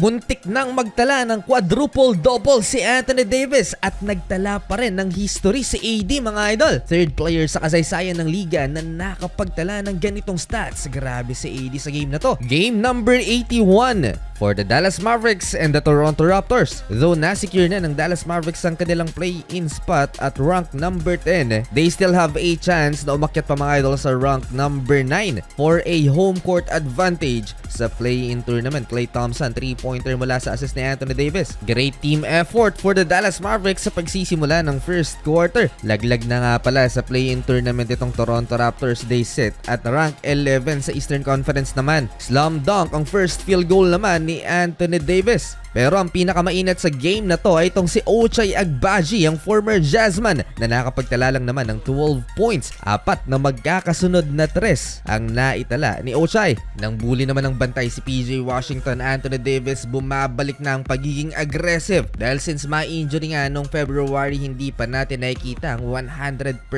Muntik nang magtala ng quadruple-double si Anthony Davis at nagtala pa rin ng history si AD mga idol. Third player sa kasaysayan ng liga na nakapagtala ng ganitong stats. Grabe si AD sa game na to. Game number 81 for the Dallas Mavericks and the Toronto Raptors. Though na-secure na ng Dallas Mavericks ang kanilang play-in spot at rank number 10, they still have a chance na umakyat pa mga idol sa rank number 9 for a home court advantage sa play-in tournament. Klay Thompson, 3-pointer mula sa assist ni Anthony Davis. Great team effort for the Dallas Mavericks sa pagsisimula ng first quarter. Laglag na nga pala sa play-in tournament itong Toronto Raptors. They sit at rank 11 sa Eastern Conference naman. Slam dunk ang first field goal naman ni Anthony Davis. Pero ang pinakamainat sa game na to ay itong si Ochai Agbaji, ang former Jazzman na nakapagtala lang naman ng 12 points. Apat na magkakasunod na tres ang naitala ni Ochai. Nang bully naman ng bantay si PJ Washington, Anthony Davis bumabalik na ang pagiging aggressive. Dahil since ma-injury nga noong February, hindi pa natin nakikita ang 100%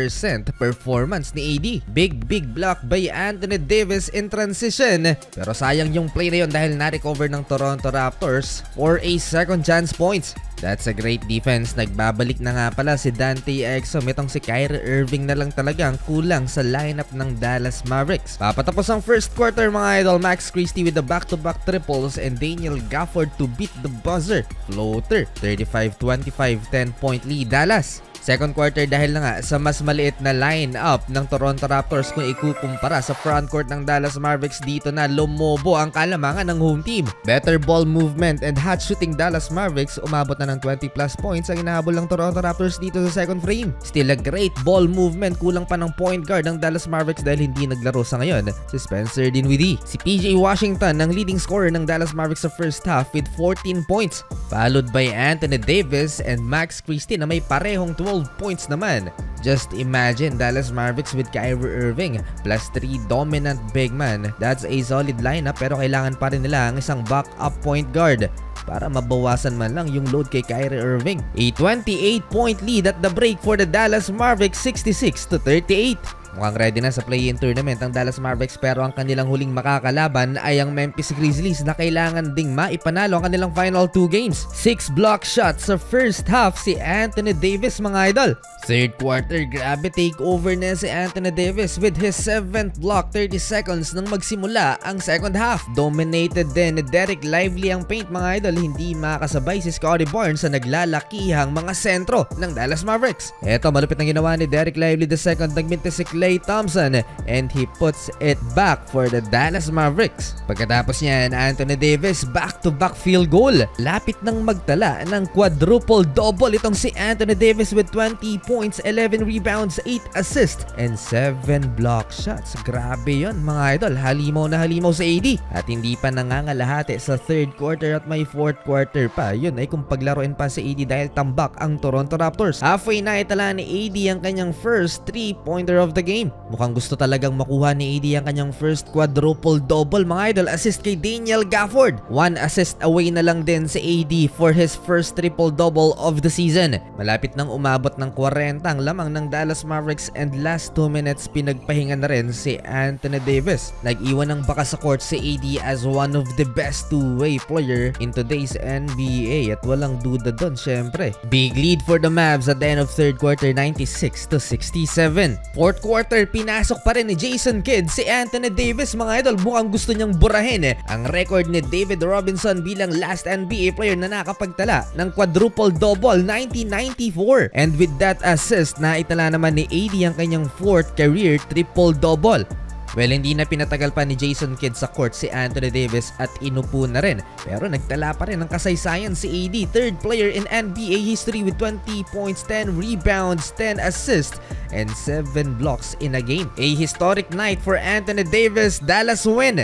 performance ni AD. Big block by Anthony Davis in transition. Pero sayang yung play na yun dahil na-recover ng Toronto Raptors for a second chance points. That's a great defense. Nagbabalik na nga pala si Dante Exum. Itong si Kyrie Irving na lang talaga ang kulang sa lineup ng Dallas Mavericks. Papatapos ang first quarter mga idol. Max Christie with the back-to-back triples and Daniel Gafford to beat the buzzer. Floater, 35-25, 10-point lead Dallas. Second quarter dahil na nga sa mas maliit na line-up ng Toronto Raptors kung ikukumpara sa frontcourt ng Dallas Mavericks, dito na lumobo ang kalamangan ng home team. Better ball movement and hot shooting Dallas Mavericks, umabot na ng 20 plus points ang inahabol ng Toronto Raptors dito sa second frame. Still a great ball movement, kulang pa ng point guard ng Dallas Mavericks dahil hindi naglaro sa ngayon si Spencer Dinwiddie. Si PJ Washington ang leading scorer ng Dallas Mavericks sa first half with 14 points, followed by Anthony Davis and Max Christie na may parehong 12 points naman. Just imagine Dallas Mavericks with Kyrie Irving plus 3 dominant big man. That's a solid lineup, pero kailangan pa rin nila ang isang backup point guard para mabawasan man lang yung load kay Kyrie Irving. A 28-point lead at the break for the Dallas Mavericks, 66-38. Mukhang ready na sa play-in tournament ang Dallas Mavericks, pero ang kanilang huling makakalaban ay ang Memphis Grizzlies na kailangan ding maipanalo ang kanilang final 2 games. 6 block shots sa first half si Anthony Davis mga idol. Third quarter, grabe takeover na si Anthony Davis with his 7th block, 30 seconds nang magsimula ang second half. Dominated din ni Derek Lively ang paint mga idol. Hindi makasabay si Scottie Barnes sa naglalakihang mga sentro ng Dallas Mavericks. Eto, malupit ang ginawa ni Derek Lively II. Nagminti si Klay Thompson and he puts it back for the Dallas Mavericks. Pagkatapos niyan, Anthony Davis back-to-back field goal. Lapit nang magtala ng quadruple-double itong si Anthony Davis with 20 points, 11 rebounds, 8 assists, and 7 block shots. Grabe yon mga idol. Halimaw na halimaw sa AD. At hindi pa nangangalahati sa third quarter at may fourth quarter pa. Yun ay kung paglaruin pa si AD dahil tambak ang Toronto Raptors. Halfway na itala ni AD ang kanyang first 3-pointer of the game. Mukhang gusto talagang makuha ni AD ang kanyang first quadruple-double mga idol. Assist kay Daniel Gafford. 1 assist away na lang din si AD for his first triple-double of the season. Malapit nang umabot ng 40 ang lamang ng Dallas Mavericks and last 2 minutes pinagpahinga na rin si Anthony Davis. Nag-iwan ng baka sa court si AD as one of the best two-way player in today's NBA at walang duda doon syempre. Big lead for the Mavs at the end of third quarter, 96-67. Fourth quarter, pinasok pa rin ni Jason Kidd si Anthony Davis mga idol. Mukhang gusto niyang burahin ang record ni David Robinson bilang last NBA player na nakapagtala ng quadruple-double 1994. And with that assist, naitala naman ni AD ang kanyang 4th career triple-double. Well, hindi na pinatagal pa ni Jason Kidd sa court si Anthony Davis at inupo na rin. Pero nagtala pa rin ng kasaysayan si AD, third player in NBA history with 20 points, 10 rebounds, 10 assists, and 7 blocks in a game. A historic night for Anthony Davis. Dallas win